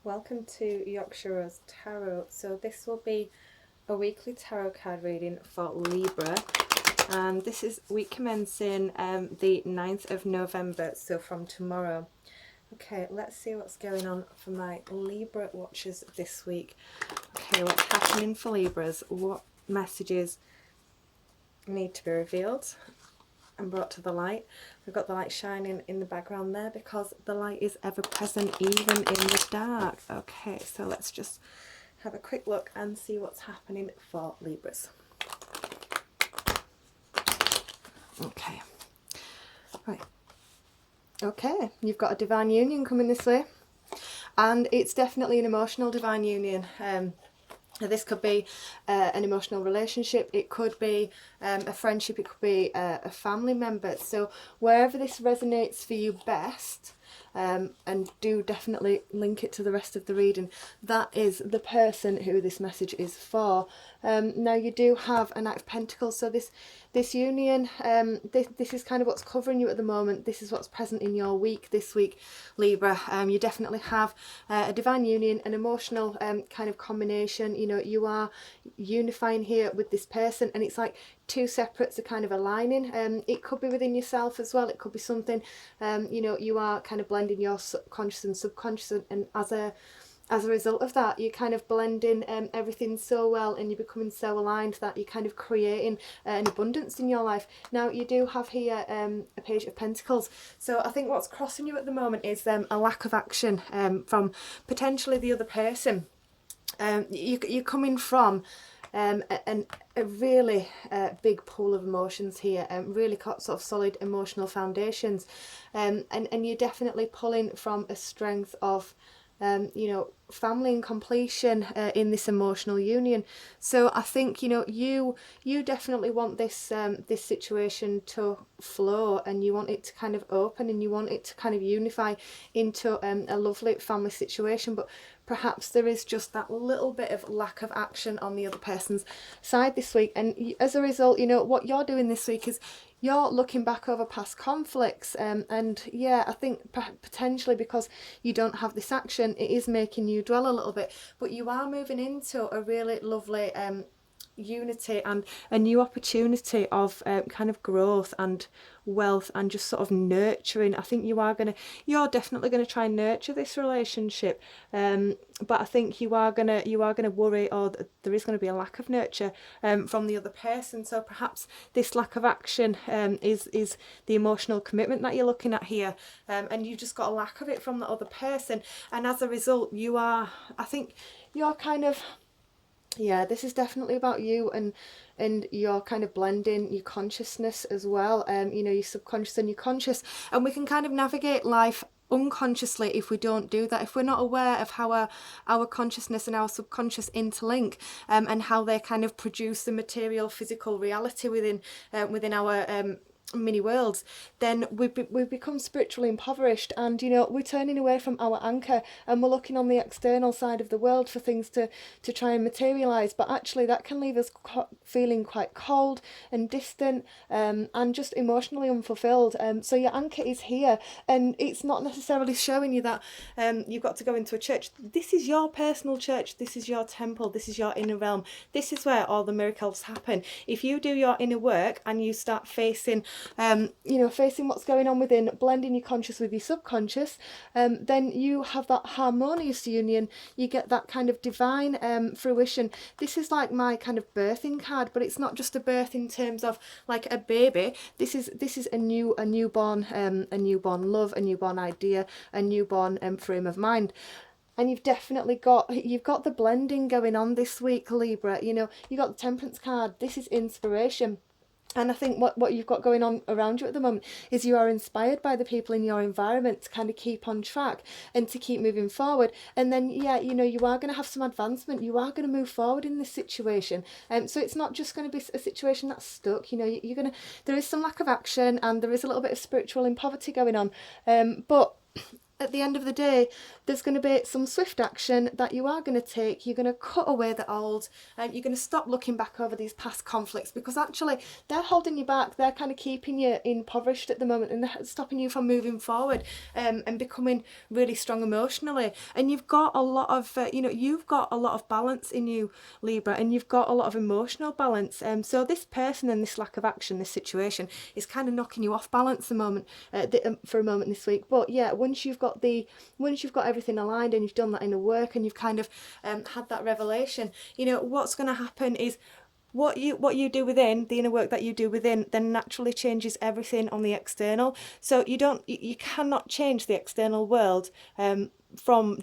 welcome to Yorkshire Rose Tarot. So this will be a weekly tarot card reading for Libra, and this is week commencing the 9th of November, so from tomorrow. Okay, let's see what's going on for my Libra watchers this week. Okay, what's happening for Libras? What messages need to be revealed and brought to the light? We've got the light shining in the background there because the light is ever present even in the dark. Okay, so let's just have a quick look and see what's happening for Libras. Okay, right. Okay, you've got a divine union coming this way, and it's definitely an emotional divine union. This could be an emotional relationship, it could be a friendship, it could be a family member. So wherever this resonates for you best, and do definitely link it to the rest of the reading, that is the person who this message is for. Now you do have a Knight of Pentacles, so this union, this is kind of what's covering you at the moment. This is what's present in your week this week, Libra. You definitely have a divine union, an emotional kind of combination. You know, you are unifying here with this person, and it's like two separates are kind of aligning. It could be within yourself as well. It could be something, you know, you are kind of blending your conscious and subconscious, and as a result of that, you're kind of blending everything so well, and you're becoming so aligned that you're kind of creating an abundance in your life. Now you do have here a Page of Pentacles, so I think what's crossing you at the moment is a lack of action from potentially the other person. You're coming from a really big pool of emotions here, really sort of solid emotional foundations, and you're definitely pulling from a strength of you know, family and completion in this emotional union. So I think, you know, you definitely want this this situation to flow, and you want it to kind of open, and you want it to kind of unify into a lovely family situation. But perhaps there is just that little bit of lack of action on the other person's side this week, and as a result, you know, what you're doing this week is you're looking back over past conflicts, and yeah, I think potentially because you don't have this action, it is making you dwell a little bit, but you are moving into a really lovely unity and a new opportunity of kind of growth and wealth and just sort of nurturing. I think you're definitely gonna try and nurture this relationship, but I think you are gonna worry, or there is going to be a lack of nurture from the other person. So perhaps this lack of action is the emotional commitment that you're looking at here, and you've just got a lack of it from the other person, and as a result I think you're kind of, yeah, this is definitely about you, and you're kind of blending your consciousness as well, you know, your subconscious and your conscious, and we can kind of navigate life unconsciously if we don't do that, if we're not aware of how our consciousness and our subconscious interlink, and how they kind of produce the material physical reality within our mini worlds, then we become spiritually impoverished, and you know, we're turning away from our anchor, and we're looking on the external side of the world for things to try and materialize, but actually that can leave us feeling quite cold and distant, and just emotionally unfulfilled. So your anchor is here, and it's not necessarily showing you that you've got to go into a church. This is your personal church, this is your temple, this is your inner realm, this is where all the miracles happen. If you do your inner work and you start facing you know, facing what's going on within, blending your conscious with your subconscious, then you have that harmonious union, you get that kind of divine fruition. This is like my kind of birthing card, but it's not just a birth in terms of like a baby. This is a newborn love, a newborn idea, a newborn frame of mind. And you've definitely got the blending going on this week, Libra. You know, you got the Temperance card. This is inspiration. And I think what you've got going on around you at the moment is you are inspired by the people in your environment to kind of keep on track and to keep moving forward. And then, yeah, you know, you are going to have some advancement. You are going to move forward in this situation. So it's not just going to be a situation that's stuck. You know, there is some lack of action, and there is a little bit of spiritual impoverity going on. But at the end of the day, there's going to be some swift action that you are going to take. You're going to cut away the old, and you're going to stop looking back over these past conflicts, because actually they're holding you back. They're kind of keeping you impoverished at the moment, and they're stopping you from moving forward, and becoming really strong emotionally. And you've got a lot of, you've got a lot of balance in you, Libra, and you've got a lot of emotional balance. So this person and this lack of action, this situation, is kind of knocking you off balance for a moment this week. But yeah, once you've got everything aligned, and you've done that inner work, and you've kind of had that revelation, what's going to happen is what you do within, the inner work that you do within, then naturally changes everything on the external. So you cannot change the external world from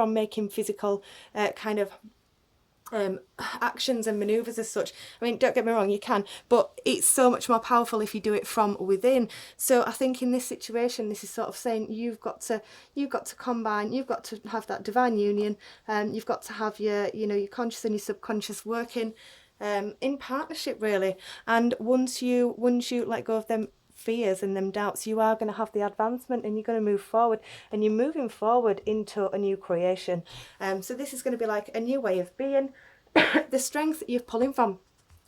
making physical kind of actions and maneuvers as such. I mean, don't get me wrong, you can, but it's so much more powerful if you do it from within. So I think in this situation, this is sort of saying you've got to combine, you've got to have that divine union, you've got to have your conscious and your subconscious working in partnership, really. And once you let go of them fears and them doubts, you are going to have the advancement, and you're going to move forward, and you're moving forward into a new creation. So this is going to be like a new way of being. The strength that you're pulling from,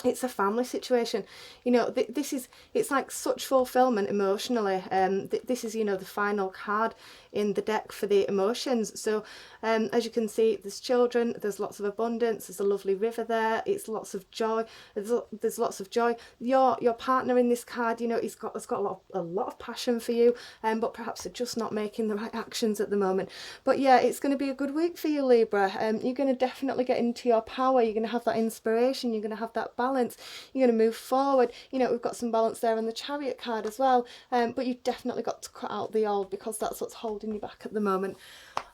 it's a family situation. It's like such fulfillment emotionally. This is the final card in the deck for the emotions. So as you can see, there's children, there's lots of abundance, there's a lovely river there, it's lots of joy, there's lots of joy. Your partner in this card, has got a lot of passion for you, but perhaps they're just not making the right actions at the moment. But yeah, it's going to be a good week for you, Libra. You're going to definitely get into your power, you're going to have that inspiration, you're going to have that balance, you're going to move forward. We've got some balance there on the Chariot card as well, but you've definitely got to cut out the old, because that's what's holding you back at the moment.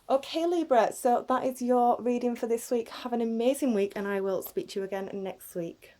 Okay, Libra, so that is your reading for this week. Have an amazing week, and I will speak to you again next week.